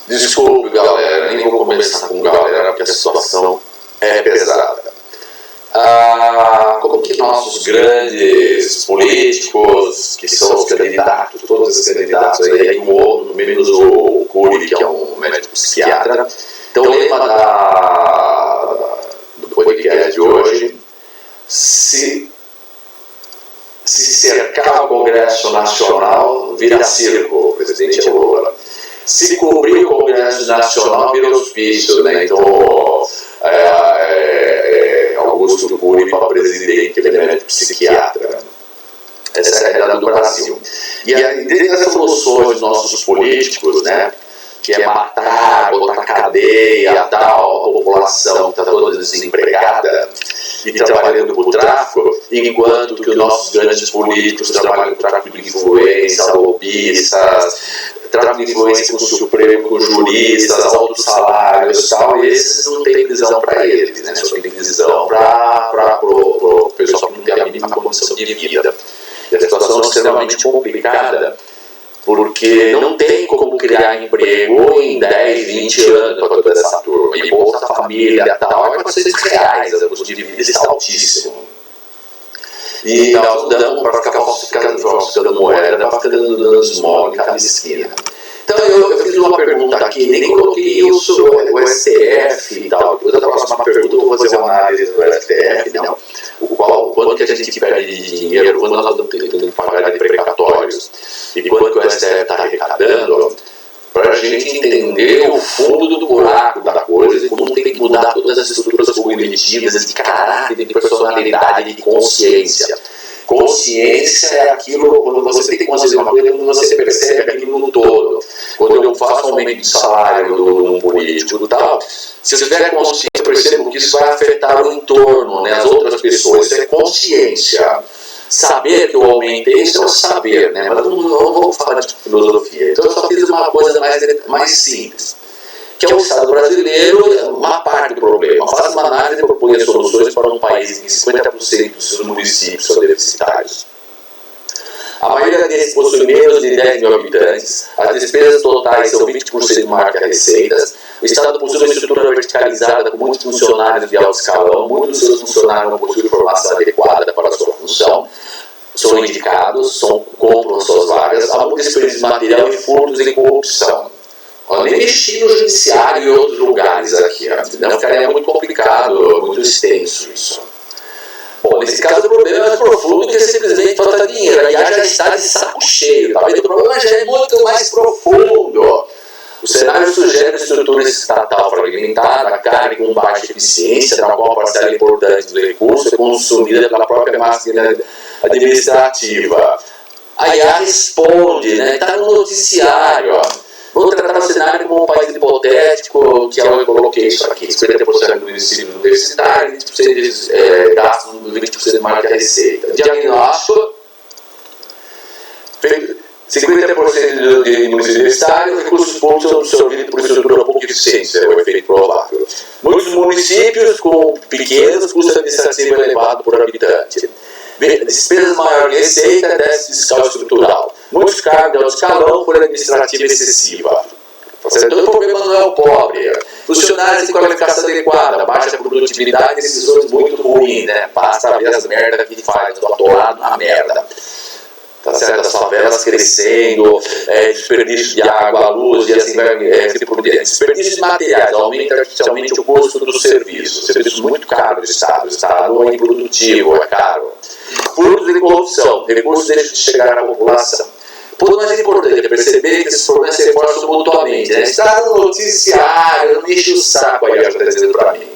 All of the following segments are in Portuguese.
Desculpe, galera, nem vou começar com galera, porque a situação é pesada. Como que nossos grandes políticos, que são os candidatos, todos esses candidatos aí, menos o Cury, que é um médico psiquiatra. Então, o lema do podcast de hoje: se cercar o Congresso Nacional, vira circo, o presidente é Lula. Se cobrir o Congresso Nacional, vira hospício, né? Então, Augusto Cury para presidente, que ele é médico psiquiatra. Essa é a realidade do Brasil. E dentre as soluções dos nossos políticos, né, que é matar, botar cadeia, tal, a população que está toda desempregada e trabalhando por tráfico, enquanto que os nossos grandes políticos trabalham com tráfico de influência, lobistas, tráfico de influência com o Supremo, com juristas, altos salários e tal, e esses não tem prisão para eles, né? Só tem prisão para o pessoal que não tem a mínima condição de vida. E a situação é extremamente complicada, porque não tem como criar emprego em 10, 20 anos para toda essa turma. E Bolsa Família e tal, é R$400, o custo de vida está altíssimo. E nós damos para ficar falsificando moeda, para ficar dando esmola em cada esquina. Então eu fiz uma pergunta aqui, nem coloquei o STF e tal. Depois da próxima pergunta eu vou fazer uma análise do STF, não. Quanto que a gente perde de dinheiro, quanto nós estamos tentando pagar de precatórios e quanto que o STF está arrecadando, para a gente entender o fundo do buraco da coisa e como tem que mudar todas as estruturas cognitivas de caráter, de personalidade, de consciência. Consciência é aquilo, quando você tem consciência de uma coisa, quando você percebe aquilo no todo. Quando eu faço um aumento de salário de um político e tal, se eu tiver consciência, eu percebo que isso vai afetar o entorno, né, as outras pessoas. Isso é consciência. Saber que eu aumentei, isso é o saber, né? Mas não vou falar de filosofia. Então eu só fiz uma coisa mais simples, que é o Estado brasileiro, uma parte do problema. Faz uma análise e propõe soluções para um país em que 50% dos seus municípios são deficitários. A maioria desses possui menos de 10 mil habitantes, as despesas totais são 20% maior que as receitas, o Estado possui uma estrutura verticalizada com muitos funcionários de alto escalão, muitos dos seus funcionários não possuem formação adequada para a sua função, são indicados, compram suas vagas, há muito desperdício de material e furtos e corrupção. Nem mexi no judiciário e outros lugares aqui, não ficaria muito complicado, muito extenso isso. Bom, nesse caso o problema é mais profundo que simplesmente falta dinheiro, aí já está de saco cheio, tá vendo? O problema já é muito mais profundo. O cenário sugere uma estrutura estatal fragmentada, carga com baixa eficiência, na qual a parcela importante do recurso é consumida pela própria máquina administrativa. Aí a responde, né? Está no noticiário, ó. Vou tratar o cenário como um país hipotético, que eu coloquei isso aqui: 50% do ensino universitário, 20% de gastos, 20% mais que a receita. Diagnóstico: 50% de ensino universitário, recursos públicos são absorvidos por estrutura pouco eficiente, é o efeito provável. Muitos municípios com pequenos custos administrativos elevados por habitante. Despesas maiores que receita, déficit fiscal estrutural. Muitos cargos de alto escalão por administrativa excessiva. Então o problema não é o pobre. Funcionários de qualificação adequada, baixa produtividade e decisões muito ruins, né? Basta ver as merdas que faz, do atolado na merda. Tá certo? As favelas crescendo, desperdício de água, luz e assim vai por diante. Desperdício de materiais, aumenta artificialmente o custo do serviço. Serviço muito caro do Estado. O Estado é improdutivo, é caro. Furtos e corrupção, recursos deixam de chegar à população. Por mais importante é perceber que esses problemas se reforçam mutuamente, né? Está no noticiário, não enche o saco aí, já está dizendo para mim.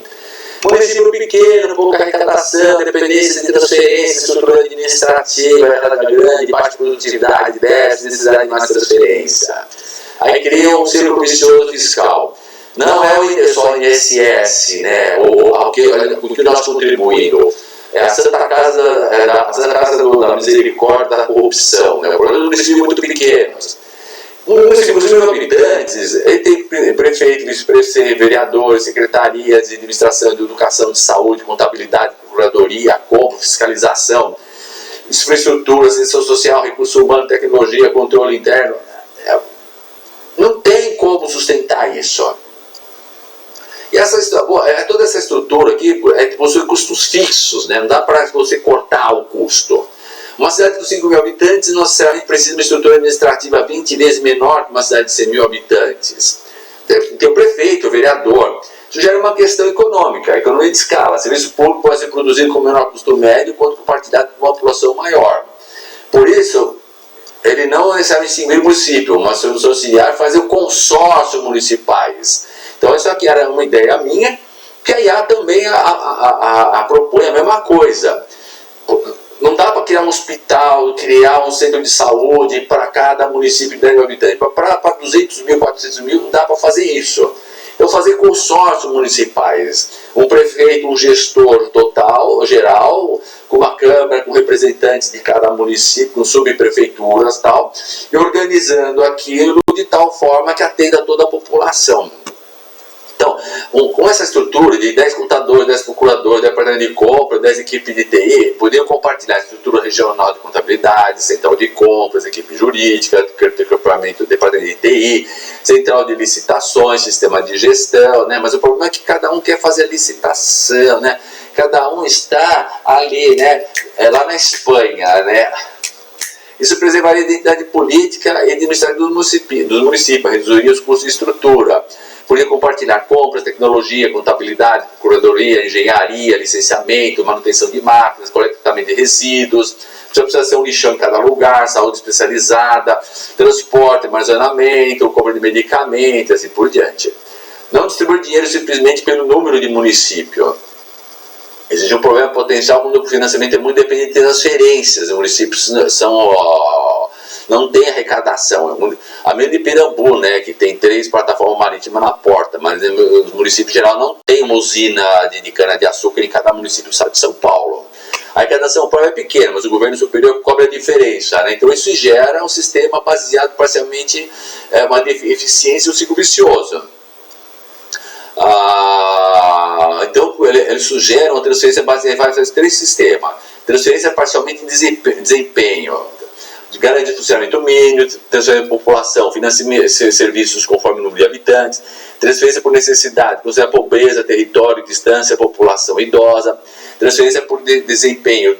Município pequeno, pouca arrecadação, dependência de transferência, estrutura administrativa, grande, baixa produtividade, déficit, necessidade de mais transferência. Aí cria um círculo vicioso fiscal. Não é só o INSS, né? O que nós contribuímos. É a Santa Casa, da Misericórdia da Corrupção, né? O problema do município muito pequenos. Um município de 1.000 habitantes, ele tem prefeito, vice-prefeito, vereadores, secretarias de administração, de educação, de saúde, contabilidade, procuradoria, compra, fiscalização, infraestrutura, assistência social, recurso humano, tecnologia, controle interno. Não tem como como sustentar isso? E toda essa estrutura aqui possui custos fixos, né? Não dá para você cortar o custo. Uma cidade com 5 mil habitantes não necessariamente precisa de uma estrutura administrativa 20 vezes menor que uma cidade de 100 mil habitantes. Tem o prefeito, o vereador. Isso gera uma questão econômica, a economia de escala. Serviço público pode ser produzido com menor custo médio quanto compartilhado com uma população maior. Por isso, ele não necessariamente distinguir o município, uma solução auxiliar fazer o consórcio municipais. Então, isso aqui era uma ideia minha, que a IA também propõe a mesma coisa. Não dá para criar um hospital, criar um centro de saúde para cada município de 10 mil habitantes. Para 200 mil, 400 mil, não dá para fazer isso. Então, fazer consórcios municipais. Um prefeito, um gestor geral, com uma câmara, com representantes de cada município, com subprefeituras e tal, e organizando aquilo de tal forma que atenda toda a população. Então, com essa estrutura de 10 contadores, 10 procuradores, 10 departamento de compra, 10 equipes de TI, poderiam compartilhar a estrutura regional de contabilidade, central de compras, equipe jurídica, departamento de TI, central de licitações, sistema de gestão, né? Mas o problema é que cada um quer fazer a licitação, né? Cada um está ali, né? Lá na Espanha, né? Isso preservaria a identidade política e administrativa dos municípios, reduziria os custos de estrutura. Podia compartilhar compras, tecnologia, contabilidade, procuradoria, engenharia, licenciamento, manutenção de máquinas, coletamento de resíduos, precisa ser um lixão em cada lugar, saúde especializada, transporte, armazenamento, compra de medicamentos, assim por diante. Não distribuir dinheiro simplesmente pelo número de município. Existe um problema potencial quando o financiamento é muito dependente de transferências. Os municípios não tem arrecadação. A menos de Pirambu, né, que tem 3 plataformas marítimas na porta, mas os municípios em geral não tem uma usina de cana-de-açúcar em cada município do estado de São Paulo. A arrecadação é pequena, mas o governo superior cobra a diferença, né? Então isso gera um sistema baseado parcialmente em uma eficiência e um ciclo vicioso. Então ele sugere uma transferência baseada em 3 sistemas. Transferência parcialmente em desempenho, garantia de funcionamento mínimo, transferência de população, financiamento de serviços conforme o número de habitantes, transferência por necessidade, considera pobreza, território, distância, população idosa, transferência por desempenho,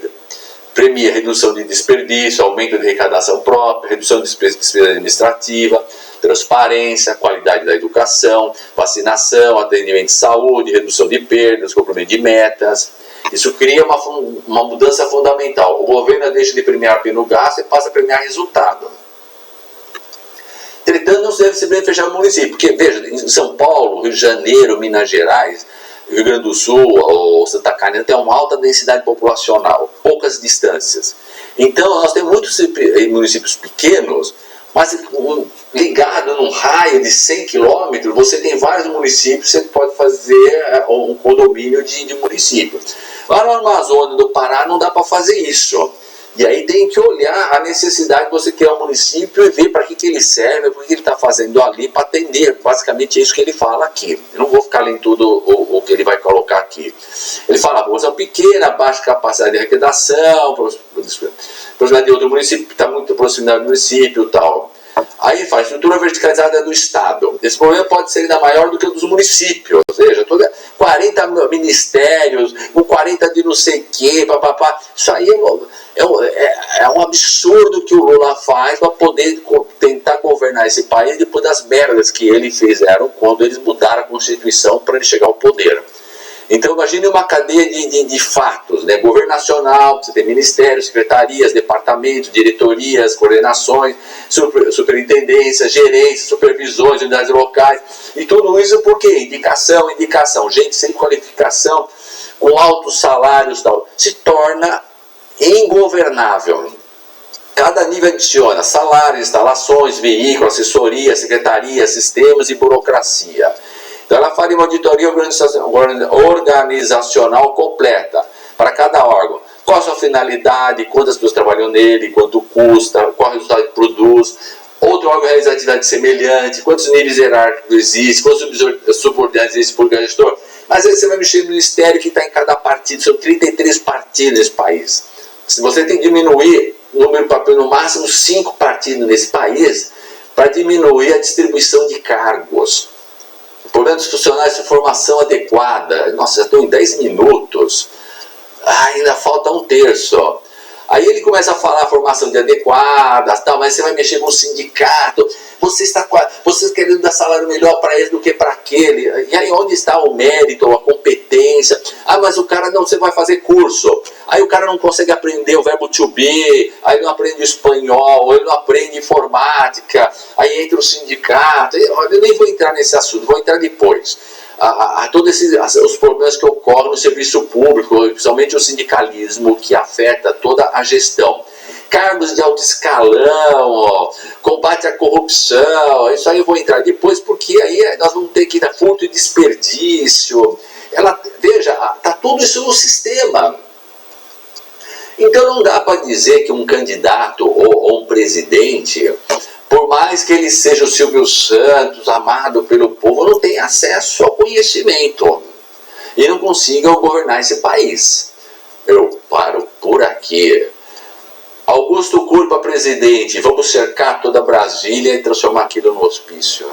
premia redução de desperdício, aumento de arrecadação própria, redução de despesa administrativa, transparência, qualidade da educação, vacinação, atendimento de saúde, redução de perdas, cumprimento de metas. Isso cria uma mudança fundamental. O governo deixa de premiar pelo gasto e passa a premiar resultado. Entretanto, não se deve simplesmente fechar o município, porque, veja, em São Paulo, Rio de Janeiro, Minas Gerais, Rio Grande do Sul ou Santa Catarina tem uma alta densidade populacional, poucas distâncias. Então, nós temos muitos municípios pequenos, mas ligado num raio de 100 km, você tem vários municípios, você pode fazer um condomínio de municípios. Lá no Amazonas do Pará não dá para fazer isso. E aí tem que olhar a necessidade de você criar um município e ver para que ele serve, o que ele está fazendo ali para atender. Basicamente é isso que ele fala aqui. Eu não vou ficar lendo tudo o que ele vai colocar aqui. Ele fala, população pequena, baixa capacidade de arrecadação, proximidade de outro município, está muito proximidade do município e tal. Aí faz estrutura verticalizada do Estado. Esse problema pode ser ainda maior do que o dos municípios. Ou seja, 40 ministérios, com 40 de não sei o quê, papapá. Isso aí é um absurdo que o Lula faz para poder tentar governar esse país depois das merdas que eles fizeram quando eles mudaram a Constituição para ele chegar ao poder. Então imagine uma cadeia de fatos, né? Governo nacional, você tem ministérios, secretarias, departamentos, diretorias, coordenações, superintendências, gerências, supervisões, unidades locais, e tudo isso por quê? Indicação, gente sem qualificação, com altos salários, tal, se torna ingovernável. Cada nível adiciona salários, instalações, veículos, assessoria, secretaria, sistemas e burocracia. Então ela faria uma auditoria organizacional completa para cada órgão. Qual a sua finalidade, quantas pessoas trabalham nele, quanto custa, qual o resultado que produz. Outro órgão realiza atividade semelhante, quantos níveis hierárquicos existem, quantos subordinados existem por gestor. Mas aí você vai mexer no ministério que está em cada partido, são 33 partidos nesse país. Se você tem que diminuir o número de papel no máximo 5 partidos nesse país, para diminuir a distribuição de cargos. Problema dos funcionários de formação adequada. Nossa, já estou em 10 minutos. Ainda falta um terço. Aí ele começa a falar formação de adequada, tal, mas você vai mexer com o sindicato, você querendo dar salário melhor para ele do que para aquele. E aí onde está o mérito, a competência? Mas o cara não, você vai fazer curso. Aí o cara não consegue aprender o verbo to be, aí não aprende o espanhol, ele não aprende informática, aí entra o sindicato. Eu nem vou entrar nesse assunto, vou entrar depois. Todos os problemas que ocorrem no serviço público, principalmente o sindicalismo, que afeta toda a gestão. Cargos de alto escalão, combate à corrupção, isso aí eu vou entrar depois, porque aí nós vamos ter que dar furto e desperdício. Veja, está tudo isso no sistema. Então não dá para dizer que um candidato ou um presidente, por mais que ele seja o Silvio Santos, amado pelo povo, não tem acesso ao conhecimento e não consiga governar esse país. Eu paro por aqui. Augusto Cury para presidente, vamos cercar toda Brasília e transformar aquilo no hospício.